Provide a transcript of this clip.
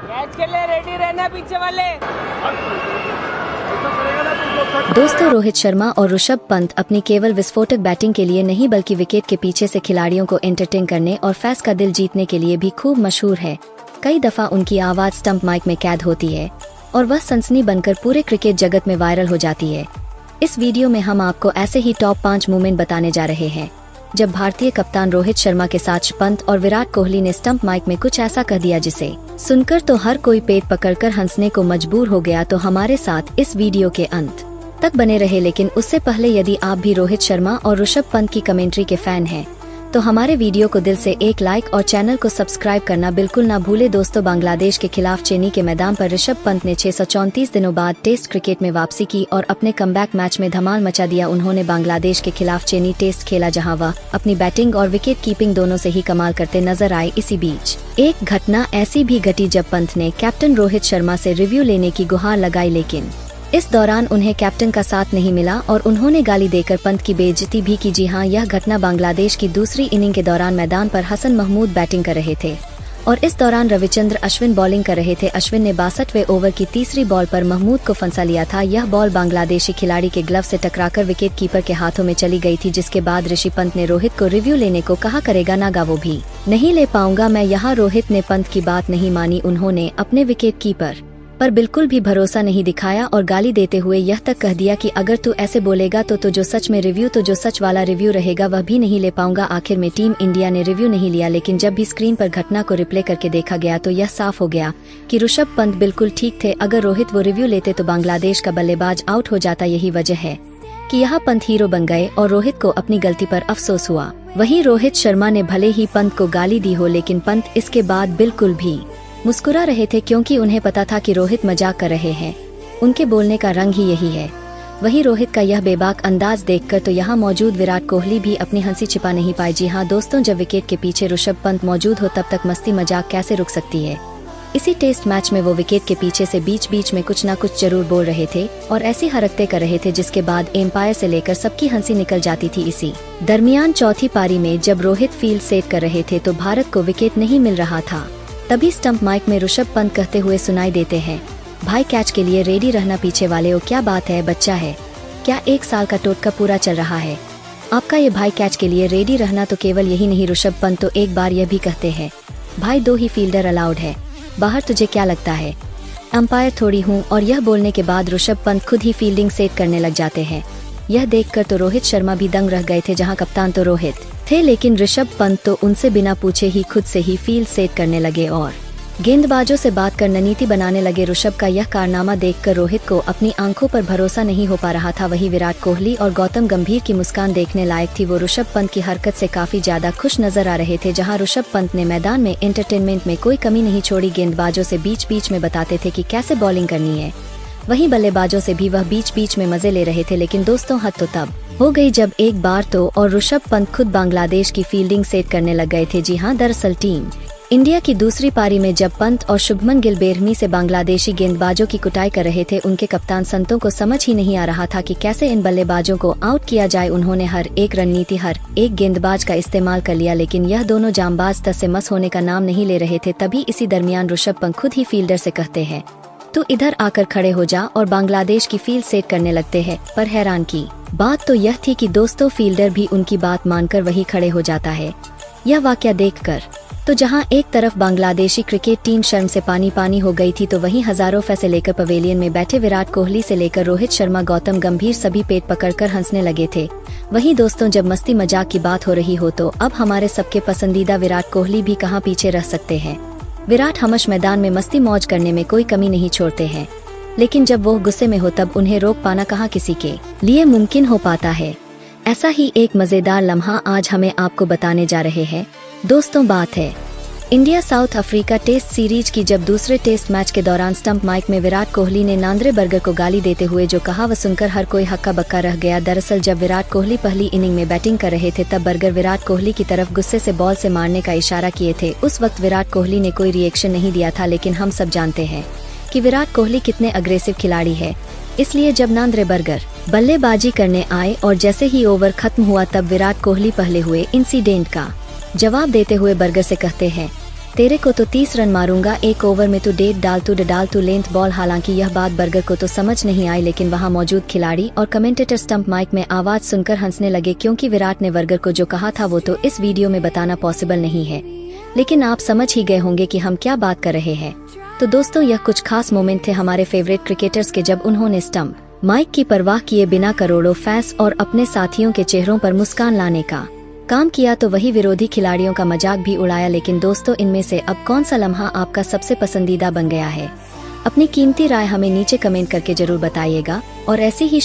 Match के लिए ready रहना पीछे वाले। दोस्तों, रोहित शर्मा और ऋषभ पंत अपनी केवल विस्फोटक बैटिंग के लिए नहीं बल्कि विकेट के पीछे से खिलाड़ियों को एंटरटेन करने और फैंस का दिल जीतने के लिए भी खूब मशहूर है। कई दफा उनकी आवाज स्टंप माइक में कैद होती है और वह सनसनी बनकर पूरे क्रिकेट जगत में वायरल हो जाती है। इस वीडियो में हम आपको ऐसे ही टॉप 5 मोमेंट बताने जा रहे हैं जब भारतीय कप्तान रोहित शर्मा के साथ पंत और विराट कोहली ने स्टंप माइक में कुछ ऐसा कह दिया जिसे सुनकर तो हर कोई पेट पकड़कर हंसने को मजबूर हो गया। तो हमारे साथ इस वीडियो के अंत तक बने रहे, लेकिन उससे पहले यदि आप भी रोहित शर्मा और ऋषभ पंत की कमेंट्री के फैन हैं तो हमारे वीडियो को दिल से एक लाइक और चैनल को सब्सक्राइब करना बिल्कुल ना भूले। दोस्तों, बांग्लादेश के खिलाफ चेन्नई के मैदान पर ऋषभ पंत ने 634 दिनों बाद टेस्ट क्रिकेट में वापसी की और अपने कमबैक मैच में धमाल मचा दिया। उन्होंने बांग्लादेश के खिलाफ चेन्नई टेस्ट खेला जहां वह अपनी बैटिंग और विकेट कीपिंग दोनों से ही कमाल करते नजर आए। इसी बीच एक घटना ऐसी भी घटी जब पंत ने कैप्टन रोहित शर्मा से रिव्यू लेने की गुहार लगाई, लेकिन इस दौरान उन्हें कैप्टन का साथ नहीं मिला और उन्होंने गाली देकर पंत की बेइज्जती भी की। जी हां, यह घटना बांग्लादेश की दूसरी इनिंग के दौरान मैदान पर हसन महमूद बैटिंग कर रहे थे और इस दौरान रविचंद्र अश्विन बॉलिंग कर रहे थे। अश्विन ने 62वें ओवर की तीसरी बॉल पर महमूद को फंसा लिया था। यह बॉल बांग्लादेशी खिलाड़ी के ग्लव से टकराकर विकेट कीपर के हाथों में चली गई थी, जिसके बाद ऋषि पंत ने रोहित को रिव्यू लेने को कहा, करेगा नागा वो भी नहीं ले पाऊंगा मैं यहाँ। रोहित ने पंत की बात नहीं मानी। उन्होंने अपने विकेट कीपर पर बिल्कुल भी भरोसा नहीं दिखाया और गाली देते हुए यह तक कह दिया कि अगर तू ऐसे बोलेगा तो जो सच वाला रिव्यू रहेगा वह भी नहीं ले पाऊंगा। आखिर में टीम इंडिया ने रिव्यू नहीं लिया, लेकिन जब भी स्क्रीन पर घटना को रिप्ले करके देखा गया तो यह साफ हो गया कि ऋषभ पंत बिल्कुल ठीक थे। अगर रोहित वो रिव्यू लेते तो बांग्लादेश का बल्लेबाज आउट हो जाता। यही वजह है कि यहाँ पंत हीरो बन गए और रोहित को अपनी गलती पर अफसोस हुआ। वहीं रोहित शर्मा ने भले ही पंत को गाली दी हो, लेकिन पंत इसके बाद बिल्कुल भी मुस्कुरा रहे थे क्योंकि उन्हें पता था कि रोहित मजाक कर रहे हैं। उनके बोलने का रंग ही यही है। वहीं रोहित का यह बेबाक अंदाज देखकर तो यहाँ मौजूद विराट कोहली भी अपनी हंसी छिपा नहीं पाए। जी हाँ दोस्तों, जब विकेट के पीछे ऋषभ पंत मौजूद हो तब तक मस्ती मजाक कैसे रुक सकती है। इसी टेस्ट मैच में वो विकेट के पीछे से बीच बीच में कुछ न कुछ जरूर बोल रहे थे और ऐसी हरकतें कर रहे थे जिसके बाद एम्पायर से लेकर सबकी हंसी निकल जाती थी। इसी दरमियान चौथी पारी में जब रोहित फील्ड सेट कर रहे थे तो भारत को विकेट नहीं मिल रहा था। तभी स्टंप माइक में ऋषभ पंत कहते हुए सुनाई देते हैं, भाई कैच के लिए रेडी रहना पीछे वाले। ओ क्या बात है, बच्चा है क्या, 1 साल का टोटका पूरा चल रहा है आपका ये भाई, कैच के लिए रेडी रहना। तो केवल यही नहीं, ऋषभ पंत तो एक बार यह भी कहते हैं, भाई 2 ही फील्डर अलाउड है बाहर, तुझे क्या लगता है अंपायर थोड़ी हूँ। और यह बोलने के बाद ऋषभ पंत खुद ही फील्डिंग सेट करने लग जाते हैं। यह देखकर तो रोहित शर्मा भी दंग रह गए थे। जहां कप्तान तो रोहित थे, लेकिन ऋषभ पंत तो उनसे बिना पूछे ही खुद से ही फील्ड सेट करने लगे और गेंदबाजों से बात कर रणनीति बनाने लगे। ऋषभ का यह कारनामा देखकर रोहित को अपनी आंखों पर भरोसा नहीं हो पा रहा था। वहीं विराट कोहली और गौतम गंभीर की मुस्कान देखने लायक थी। वो ऋषभ पंत की हरकत से काफी ज्यादा खुश नजर आ रहे थे। जहां ऋषभ पंत ने मैदान में एंटरटेनमेंट में कोई कमी नहीं छोड़ी, गेंदबाजों से बीच बीच में बताते थे कि कैसे बॉलिंग करनी है। वहीं बल्लेबाजों से भी वह बीच बीच में मजे ले रहे थे। लेकिन दोस्तों, हद तो तब हो गई जब एक बार तो और ऋषभ पंत खुद बांग्लादेश की फील्डिंग सेट करने लग गए थे। जी हाँ, दरअसल टीम इंडिया की दूसरी पारी में जब पंत और शुभमन गिल बेरहमी से बांग्लादेशी गेंदबाजों की कुटाई कर रहे थे, उनके कप्तान संतों को समझ ही नहीं आ रहा था कि कैसे इन बल्लेबाजों को आउट किया जाए। उन्होंने हर एक रणनीति, हर एक गेंदबाज का इस्तेमाल कर लिया, लेकिन यह दोनों जांबाज तस से मस होने का नाम नहीं ले रहे थे। तभी इसी दरमियान ऋषभ पंत खुद ही फील्डर से कहते हैं, तू इधर आकर खड़े हो जा, और बांग्लादेश की फील्ड सेट करने लगते हैं। पर हैरान की बात तो यह थी कि दोस्तों फील्डर भी उनकी बात मानकर वही खड़े हो जाता है। यह वाकया देखकर तो जहां एक तरफ बांग्लादेशी क्रिकेट टीम शर्म से पानी पानी हो गई थी, तो वहीं हजारों फैसे लेकर पवेलियन में बैठे विराट कोहली से लेकर रोहित शर्मा, गौतम गंभीर सभी पेट पकड़कर हंसने लगे थे। वहीं दोस्तों, जब मस्ती मजाक की बात हो रही हो तो अब हमारे सबके पसंदीदा विराट कोहली भी कहां पीछे रह सकते हैं। विराट हमेशा मैदान में मस्ती मौज करने में कोई कमी नहीं छोड़ते हैं, लेकिन जब वो गुस्से में हो तब उन्हें रोक पाना कहाँ किसी के लिए मुमकिन हो पाता है। ऐसा ही एक मजेदार लम्हा आज हमें आपको बताने जा रहे हैं। दोस्तों, बात है India South Africa test series की। जब दूसरे टेस्ट मैच के दौरान स्टंप माइक में विराट कोहली ने नांद्रे बर्गर को गाली देते हुए जो कहा, वह सुनकर हर कोई हक्का बक्का रह गया। दरअसल जब विराट कोहली पहली इनिंग में बैटिंग कर रहे थे तब बर्गर विराट कोहली की तरफ गुस्से से बॉल से मारने का इशारा किए थे। उस वक्त विराट कोहली ने कोई रिएक्शन नहीं दिया था, लेकिन हम सब जानते हैं कि विराट कोहली कितने अग्रेसिव खिलाड़ी है। इसलिए जब नांद्रे बर्गर बल्लेबाजी करने आए और जैसे ही ओवर खत्म हुआ तब विराट कोहली पहले हुए इंसिडेंट का जवाब देते हुए बर्गर से कहते हैं, तेरे को तो 30 रन मारूंगा, एक ओवर में तू डेट डाल तू लेंथ बॉल। हालांकि यह बात बर्गर को तो समझ नहीं आई, लेकिन वहां मौजूद खिलाड़ी और कमेंटेटर स्टंप माइक में आवाज सुनकर हंसने लगे, क्योंकि विराट ने बर्गर को जो कहा था वो तो इस वीडियो में बताना पॉसिबल नहीं है। लेकिन आप समझ ही गए होंगे कि हम क्या बात कर रहे हैं। तो दोस्तों, यह कुछ खास मोमेंट थे हमारे फेवरेट क्रिकेटर्स के, जब उन्होंने स्टंप माइक की परवाह किए बिना करोड़ों फैंस और अपने साथियों के चेहरों पर मुस्कान लाने का काम किया, तो वही विरोधी खिलाड़ियों का मजाक भी उड़ाया। लेकिन दोस्तों, इनमें से अब कौन सा लम्हा आपका सबसे पसंदीदा बन गया है? अपनी कीमती राय हमें नीचे कमेंट करके जरूर बताइएगा और ऐसी ही